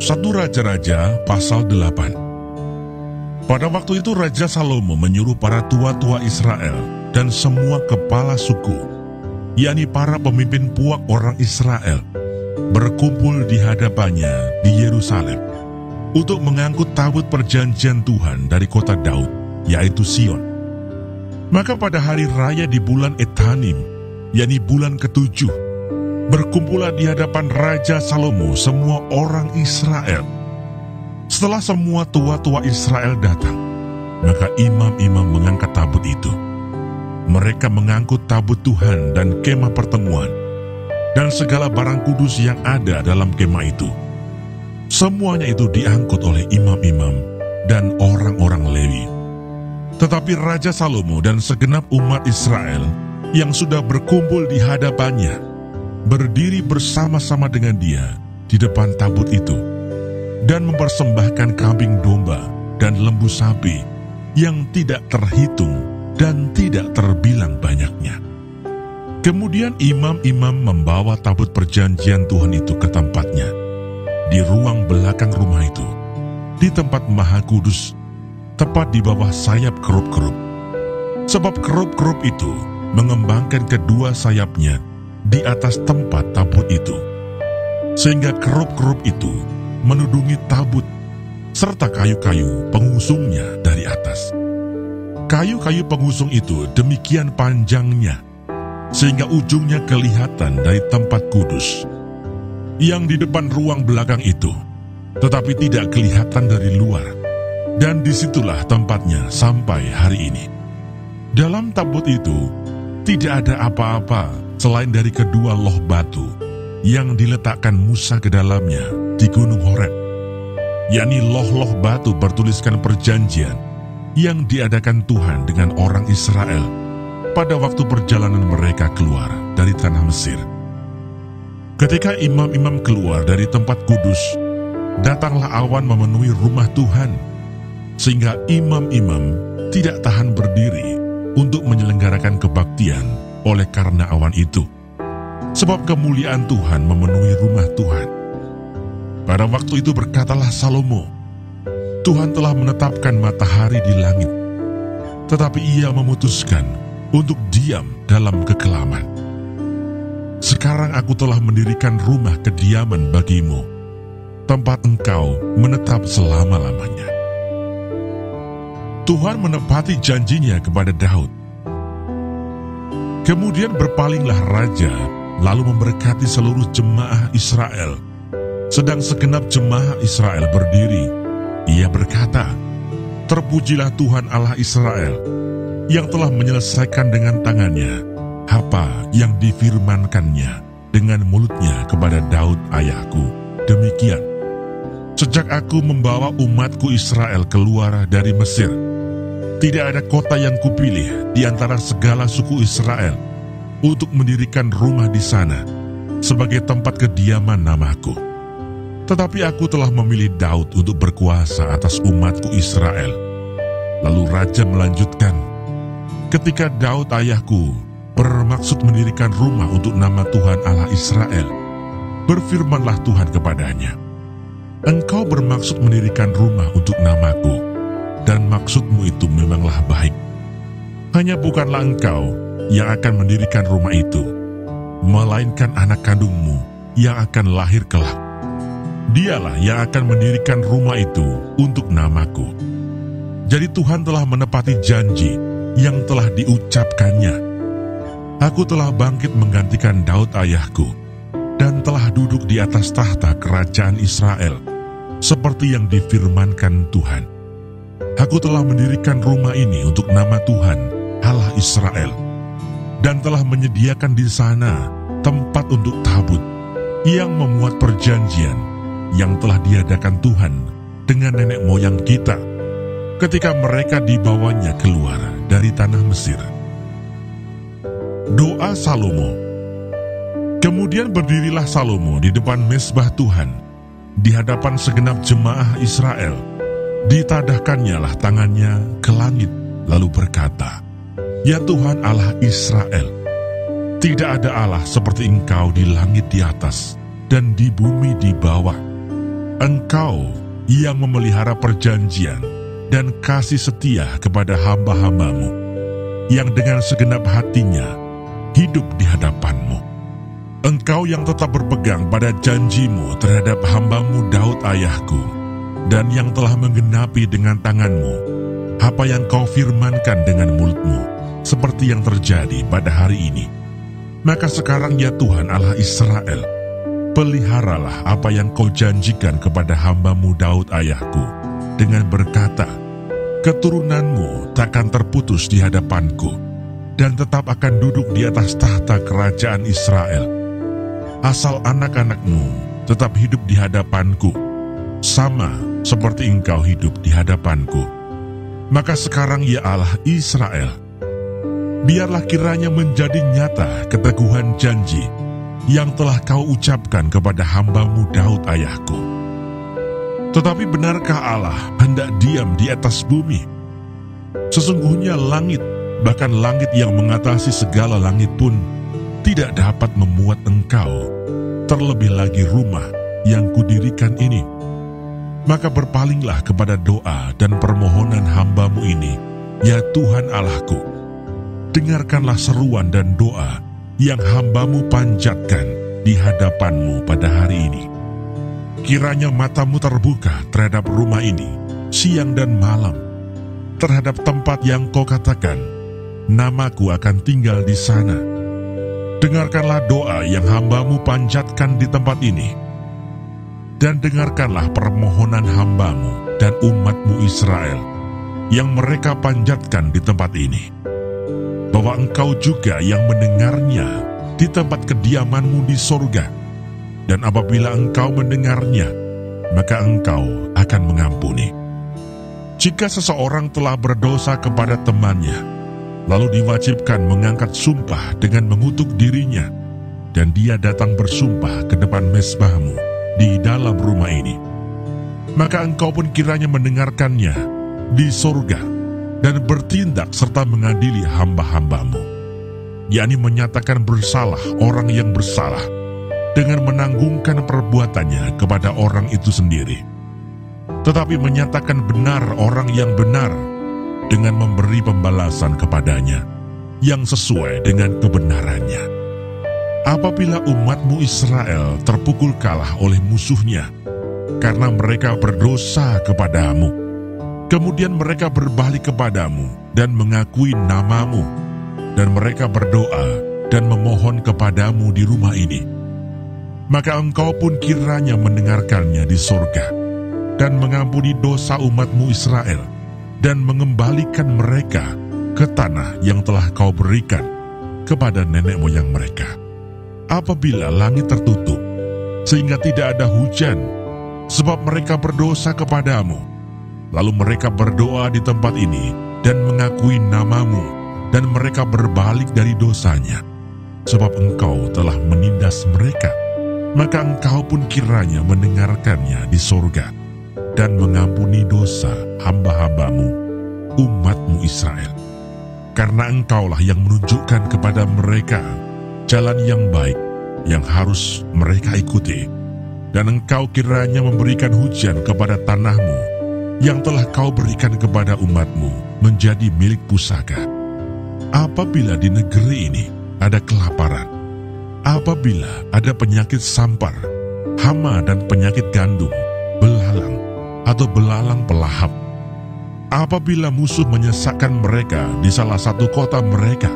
1 Raja-Raja pasal 8. Pada waktu itu Raja Salomo menyuruh para tua-tua Israel dan semua kepala suku, yakni para pemimpin puak orang Israel, berkumpul di hadapannya di Yerusalem untuk mengangkut tabut perjanjian Tuhan dari kota Daud, yaitu Sion. Maka pada hari raya di bulan Etanim, yakni bulan ke-7, berkumpullah di hadapan Raja Salomo semua orang Israel. Setelah semua tua-tua Israel datang, maka imam-imam mengangkat tabut itu. Mereka mengangkut tabut Tuhan dan kemah pertemuan, dan segala barang kudus yang ada dalam kemah itu. Semuanya itu diangkut oleh imam-imam dan orang-orang Lewi. Tetapi Raja Salomo dan segenap umat Israel yang sudah berkumpul di hadapannya berdiri bersama-sama dengan dia di depan tabut itu dan mempersembahkan kambing domba dan lembu sapi yang tidak terhitung dan tidak terbilang banyaknya. Kemudian imam-imam membawa tabut perjanjian Tuhan itu ke tempatnya di ruang belakang rumah itu, di tempat maha kudus, tepat di bawah sayap kerup-kerup. Sebab kerup-kerup itu mengembangkan kedua sayapnya di atas tempat tabut itu, sehingga kerup-kerup itu menudungi tabut serta kayu-kayu pengusungnya dari atas. Kayu-kayu pengusung itu demikian panjangnya, sehingga ujungnya kelihatan dari tempat kudus yang di depan ruang belakang itu, tetapi tidak kelihatan dari luar, dan disitulah tempatnya sampai hari ini. Dalam tabut itu tidak ada apa-apa selain dari kedua loh batu yang diletakkan Musa ke dalamnya di Gunung Horeb, yakni loh-loh batu bertuliskan perjanjian yang diadakan Tuhan dengan orang Israel pada waktu perjalanan mereka keluar dari tanah Mesir. Ketika imam-imam keluar dari tempat kudus, datanglah awan memenuhi rumah Tuhan, sehingga imam-imam tidak tahan berdiri untuk menyelenggarakan kebaktian oleh karena awan itu, sebab kemuliaan Tuhan memenuhi rumah Tuhan. Pada waktu itu berkatalah Salomo, Tuhan telah menetapkan matahari di langit, tetapi ia memutuskan untuk diam dalam kekelaman. Sekarang aku telah mendirikan rumah kediaman bagimu, tempat engkau menetap selama-lamanya. Tuhan menepati janjinya kepada Daud. Kemudian berpalinglah raja, lalu memberkati seluruh jemaah Israel. Sedang segenap jemaah Israel berdiri, ia berkata, "Terpujilah Tuhan Allah Israel, yang telah menyelesaikan dengan tangannya apa yang difirmankannya dengan mulutnya kepada Daud ayahku. Demikian, sejak aku membawa umatku Israel keluar dari Mesir, tidak ada kota yang kupilih di antara segala suku Israel untuk mendirikan rumah di sana sebagai tempat kediaman namaku. Tetapi aku telah memilih Daud untuk berkuasa atas umatku Israel." Lalu raja melanjutkan, "Ketika Daud ayahku bermaksud mendirikan rumah untuk nama Tuhan Allah Israel, berfirmanlah Tuhan kepadanya, 'Engkau bermaksud mendirikan rumah untuk namaku, dan maksudmu itu memanglah baik. Hanya bukanlah engkau yang akan mendirikan rumah itu, melainkan anak kandungmu yang akan lahir kelak. Dialah yang akan mendirikan rumah itu untuk namaku.' Jadi Tuhan telah menepati janji yang telah diucapkannya. Aku telah bangkit menggantikan Daud ayahku, dan telah duduk di atas tahta kerajaan Israel, seperti yang difirmankan Tuhan. Aku telah mendirikan rumah ini untuk nama Tuhan, Allah Israel, dan telah menyediakan di sana tempat untuk tabut yang memuat perjanjian yang telah diadakan Tuhan dengan nenek moyang kita ketika mereka dibawanya keluar dari tanah Mesir." Doa Salomo. Kemudian berdirilah Salomo di depan mezbah Tuhan, di hadapan segenap jemaah Israel. Ditadahkannya lah tangannya ke langit, lalu berkata, "Ya Tuhan Allah Israel, tidak ada Allah seperti Engkau di langit di atas dan di bumi di bawah. Engkau yang memelihara perjanjian dan kasih setia kepada hamba-hambamu, yang dengan segenap hatinya hidup di hadapan-Mu. Engkau yang tetap berpegang pada janji-Mu terhadap hamba-Mu Daud ayahku, dan yang telah menggenapi dengan tangan-Mu apa yang Kau firmankan dengan mulut-Mu, seperti yang terjadi pada hari ini. Maka sekarang ya Tuhan Allah Israel, peliharalah apa yang Kau janjikan kepada hamba-Mu Daud ayahku, dengan berkata, keturunan-Mu takkan terputus di hadapanku, dan tetap akan duduk di atas tahta kerajaan Israel. Asal anak-anak-Mu tetap hidup di hadapanku, sama seperti Engkau hidup di hadapanku. Maka sekarang ya Allah Israel, biarlah kiranya menjadi nyata keteguhan janji yang telah Kau ucapkan kepada hamba-Mu Daud ayahku. Tetapi benarkah Allah hendak diam di atas bumi? Sesungguhnya langit, bahkan langit yang mengatasi segala langit pun tidak dapat memuat Engkau, terlebih lagi rumah yang kudirikan ini. Maka berpalinglah kepada doa dan permohonan hamba-Mu ini, ya Tuhan Allahku. Dengarkanlah seruan dan doa yang hamba-Mu panjatkan di hadapan-Mu pada hari ini. Kiranya mata-Mu terbuka terhadap rumah ini, siang dan malam, terhadap tempat yang Kau katakan, namaku akan tinggal di sana. Dengarkanlah doa yang hamba-Mu panjatkan di tempat ini, dan dengarkanlah permohonan hamba-Mu dan umat-Mu Israel yang mereka panjatkan di tempat ini, bahwa Engkau juga yang mendengarnya di tempat kediaman-Mu di sorga. Dan apabila Engkau mendengarnya, maka Engkau akan mengampuni. Jika seseorang telah berdosa kepada temannya, lalu diwajibkan mengangkat sumpah dengan mengutuk dirinya, dan dia datang bersumpah ke depan mezbah-Mu di dalam rumah ini, maka Engkau pun kiranya mendengarkannya di sorga, dan bertindak serta mengadili hamba-hamba-Mu, yakni menyatakan bersalah orang yang bersalah, dengan menanggungkan perbuatannya kepada orang itu sendiri, tetapi menyatakan benar orang yang benar, dengan memberi pembalasan kepadanya yang sesuai dengan kebenarannya. Apabila umat-Mu Israel terpukul kalah oleh musuhnya, karena mereka berdosa kepada-Mu, kemudian mereka berbalik kepada-Mu dan mengakui nama-Mu, dan mereka berdoa dan memohon kepada-Mu di rumah ini, maka Engkau pun kiranya mendengarkannya di sorga, dan mengampuni dosa umat-Mu Israel, dan mengembalikan mereka ke tanah yang telah Kau berikan kepada nenek moyang mereka. Apabila langit tertutup, sehingga tidak ada hujan, sebab mereka berdosa kepada-Mu, lalu mereka berdoa di tempat ini, dan mengakui nama-Mu, dan mereka berbalik dari dosanya, sebab Engkau telah menindas mereka, maka Engkau pun kiranya mendengarkannya di sorga, dan mengampuni dosa hamba-hamba-Mu, umat-Mu Israel. Karena Engkaulah yang menunjukkan kepada mereka jalan yang baik yang harus mereka ikuti, dan Engkau kiranya memberikan hujan kepada tanah-Mu yang telah Kau berikan kepada umat-Mu menjadi milik pusaka. Apabila di negeri ini ada kelaparan, apabila ada penyakit sampar, hama dan penyakit gandum, belalang atau belalang pelahap, apabila musuh menyesakkan mereka di salah satu kota mereka,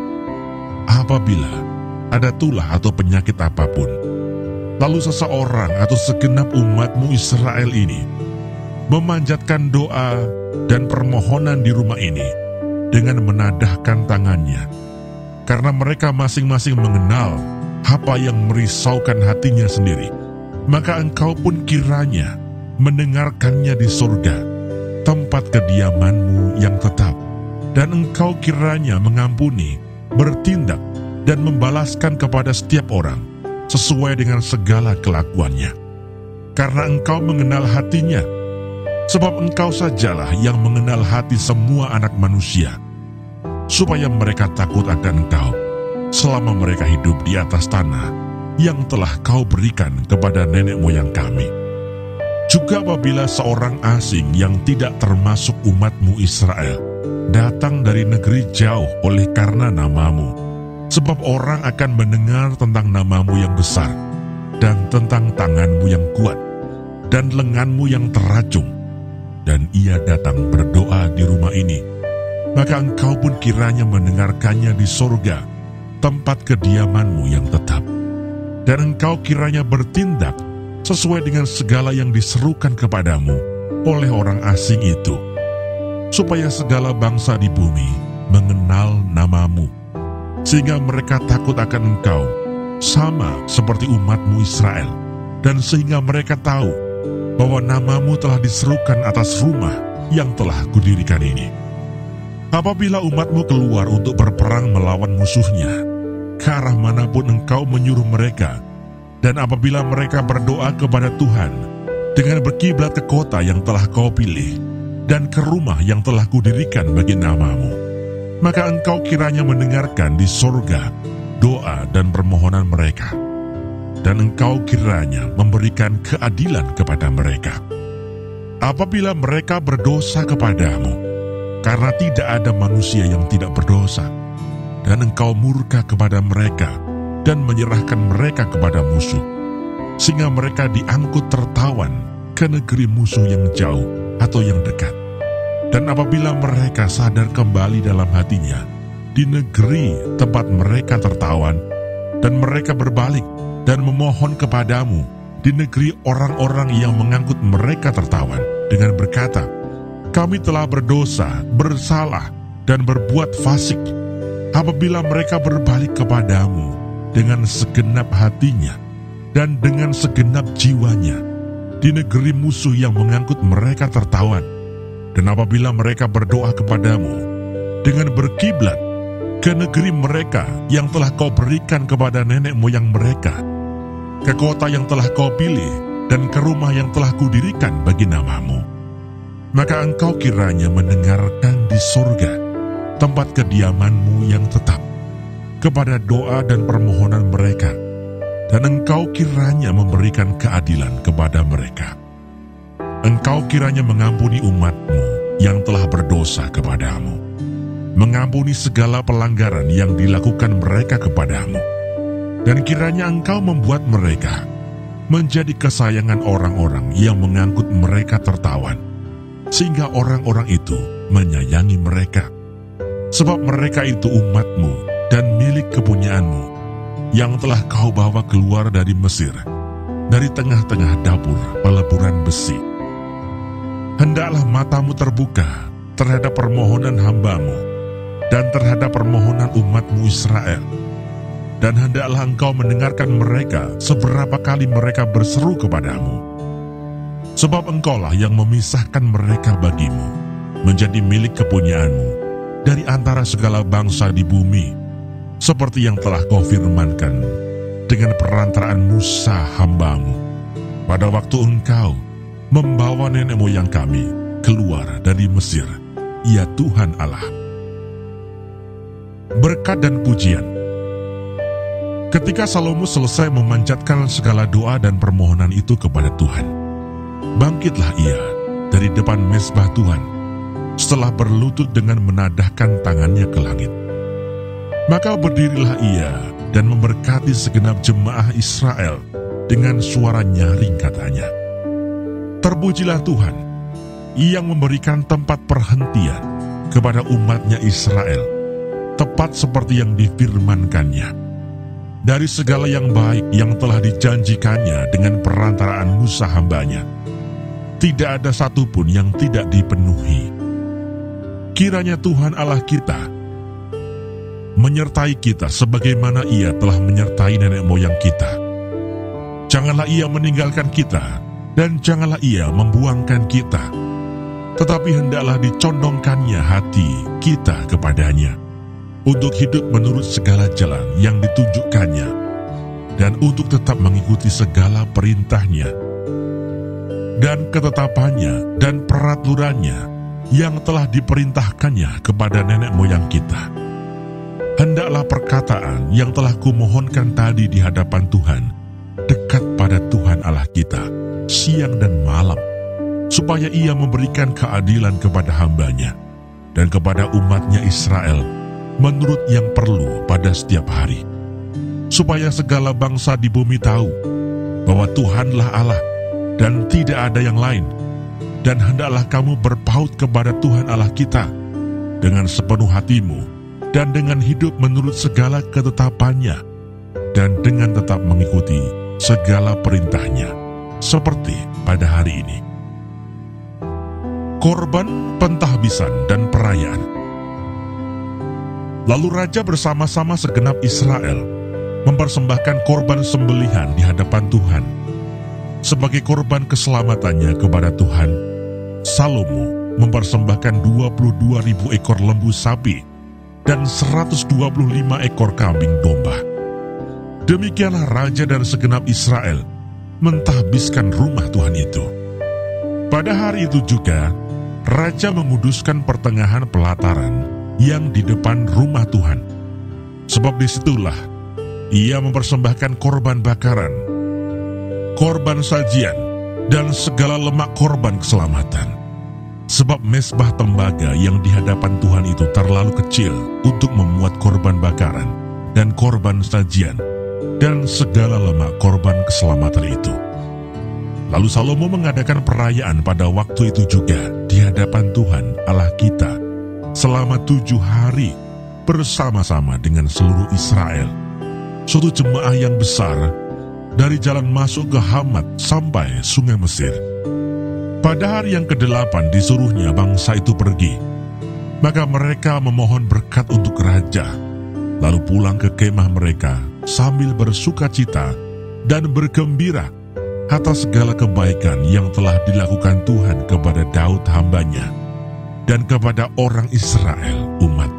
apabila ada tulah atau penyakit apapun, lalu seseorang atau segenap umat-Mu Israel ini memanjatkan doa dan permohonan di rumah ini dengan menadahkan tangannya, karena mereka masing-masing mengenal apa yang merisaukan hatinya sendiri, maka Engkau pun kiranya mendengarkannya di surga, tempat kediaman-Mu yang tetap, dan Engkau kiranya mengampuni, bertindak, dan membalaskan kepada setiap orang sesuai dengan segala kelakuannya. Karena Engkau mengenal hatinya, sebab Engkau sajalah yang mengenal hati semua anak manusia, supaya mereka takut akan Engkau selama mereka hidup di atas tanah yang telah Kau berikan kepada nenek moyang kami. Juga Juga apabila seorang asing yang tidak termasuk umatmu Israel datang dari negeri jauh oleh karena namamu, sebab orang akan mendengar tentang namamu yang besar, dan tentang tanganmu yang kuat, dan lenganmu yang teracung, dan ia datang berdoa di rumah ini, maka engkau pun kiranya mendengarkannya di sorga, tempat kediamanmu yang tetap. Dan engkau kiranya bertindak sesuai dengan segala yang diserukan kepadamu oleh orang asing itu, supaya segala bangsa di bumi mengenal namamu, sehingga mereka takut akan engkau, sama seperti umatmu Israel, dan sehingga mereka tahu bahwa namamu telah diserukan atas rumah yang telah kudirikan ini. Apabila umatmu keluar untuk berperang melawan musuhnya, ke arah manapun engkau menyuruh mereka, dan apabila mereka berdoa kepada Tuhan dengan berkiblat ke kota yang telah kau pilih, dan ke rumah yang telah kudirikan bagi namamu, maka engkau kiranya mendengarkan di sorga doa dan permohonan mereka, dan engkau kiranya memberikan keadilan kepada mereka. Apabila mereka berdosa kepadamu, karena tidak ada manusia yang tidak berdosa, dan engkau murka kepada mereka dan menyerahkan mereka kepada musuh, sehingga mereka diangkut tertawan ke negeri musuh yang jauh atau yang dekat. Dan apabila mereka sadar kembali dalam hatinya di negeri tempat mereka tertawan, dan mereka berbalik dan memohon kepadamu di negeri orang-orang yang mengangkut mereka tertawan dengan berkata, kami telah berdosa, bersalah, dan berbuat fasik. Apabila mereka berbalik kepadamu dengan segenap hatinya dan dengan segenap jiwanya di negeri musuh yang mengangkut mereka tertawan, dan apabila mereka berdoa kepadamu dengan berkiblat ke negeri mereka yang telah kau berikan kepada nenek moyang mereka, ke kota yang telah kau pilih, dan ke rumah yang telah kudirikan bagi namamu, maka engkau kiranya mendengarkan di sorga, tempat kediamanmu yang tetap, kepada doa dan permohonan mereka, dan engkau kiranya memberikan keadilan kepada mereka. Engkau kiranya mengampuni umatmu yang telah berdosa kepadamu, mengampuni segala pelanggaran yang dilakukan mereka kepadamu, dan kiranya engkau membuat mereka menjadi kesayangan orang-orang yang mengangkut mereka tertawan, sehingga orang-orang itu menyayangi mereka. Sebab mereka itu umatmu dan milik kepunyaanmu, yang telah kau bawa keluar dari Mesir, dari tengah-tengah dapur peleburan besi. Hendaklah matamu terbuka terhadap permohonan hambamu, dan terhadap permohonan umatmu Israel. Dan hendaklah engkau mendengarkan mereka seberapa kali mereka berseru kepadamu. Sebab engkaulah yang memisahkan mereka bagimu, menjadi milik kepunyaanmu dari antara segala bangsa di bumi, seperti yang telah kau firmankan dengan perantaraan Musa hambamu, pada waktu engkau membawa nenek moyang kami keluar dari Mesir, ya Tuhan Allah. Berkat dan pujian. Ketika Salomo selesai memanjatkan segala doa dan permohonan itu kepada Tuhan, bangkitlah ia dari depan mezbah Tuhan, setelah berlutut dengan menadahkan tangannya ke langit. Maka berdirilah ia dan memberkati segenap jemaah Israel dengan suara nyaring, katanya, terpujilah Tuhan yang memberikan tempat perhentian kepada umatnya Israel, tepat seperti yang difirmankannya, dari segala yang baik yang telah dijanjikannya dengan perantaraan Musa hambanya. Tidak ada satupun yang tidak dipenuhi. Kiranya Tuhan Allah kita menyertai kita sebagaimana Ia telah menyertai nenek moyang kita. Janganlah Ia meninggalkan kita, dan janganlah Ia membuangkan kita, tetapi hendaklah dicondongkannya hati kita kepadanya, untuk hidup menurut segala jalan yang ditunjukkannya, dan untuk tetap mengikuti segala perintahnya, dan ketetapannya dan peraturannya yang telah diperintahkannya kepada nenek moyang kita. Hendaklah perkataan yang telah kumohonkan tadi di hadapan Tuhan dekat pada Tuhan Allah kita siang dan malam, supaya ia memberikan keadilan kepada hambanya dan kepada umatnya Israel menurut yang perlu pada setiap hari, supaya segala bangsa di bumi tahu bahwa Tuhanlah Allah dan tidak ada yang lain, dan hendaklah kamu berpaut kepada Tuhan Allah kita dengan sepenuh hatimu dan dengan hidup menurut segala ketetapannya dan dengan tetap mengikuti segala perintahnya seperti pada hari ini. Korban pentahbisan dan perayaan. Lalu raja bersama-sama segenap Israel mempersembahkan korban sembelihan di hadapan Tuhan. Sebagai korban keselamatannya kepada Tuhan, Salomo mempersembahkan 22.000 ekor lembu sapi dan 125 ekor kambing domba. Demikianlah raja dan segenap Israel mentahbiskan rumah Tuhan itu. Pada hari itu juga, raja menguduskan pertengahan pelataran yang di depan rumah Tuhan. Sebab disitulah ia mempersembahkan korban bakaran, korban sajian, dan segala lemak korban keselamatan. Sebab mezbah tembaga yang di hadapan Tuhan itu terlalu kecil untuk memuat korban bakaran dan korban sajian dan segala lemak korban keselamatan itu. Lalu Salomo mengadakan perayaan pada waktu itu juga di hadapan Tuhan Allah kita selama 7 hari bersama-sama dengan seluruh Israel. Suatu jemaah yang besar dari jalan masuk ke Hamat sampai sungai Mesir. Pada hari yang ke-8 disuruhnya bangsa itu pergi. Maka mereka memohon berkat untuk raja, lalu pulang ke kemah mereka sambil bersuka cita dan bergembira atas segala kebaikan yang telah dilakukan Tuhan kepada Daud hambanya dan kepada orang Israel umat.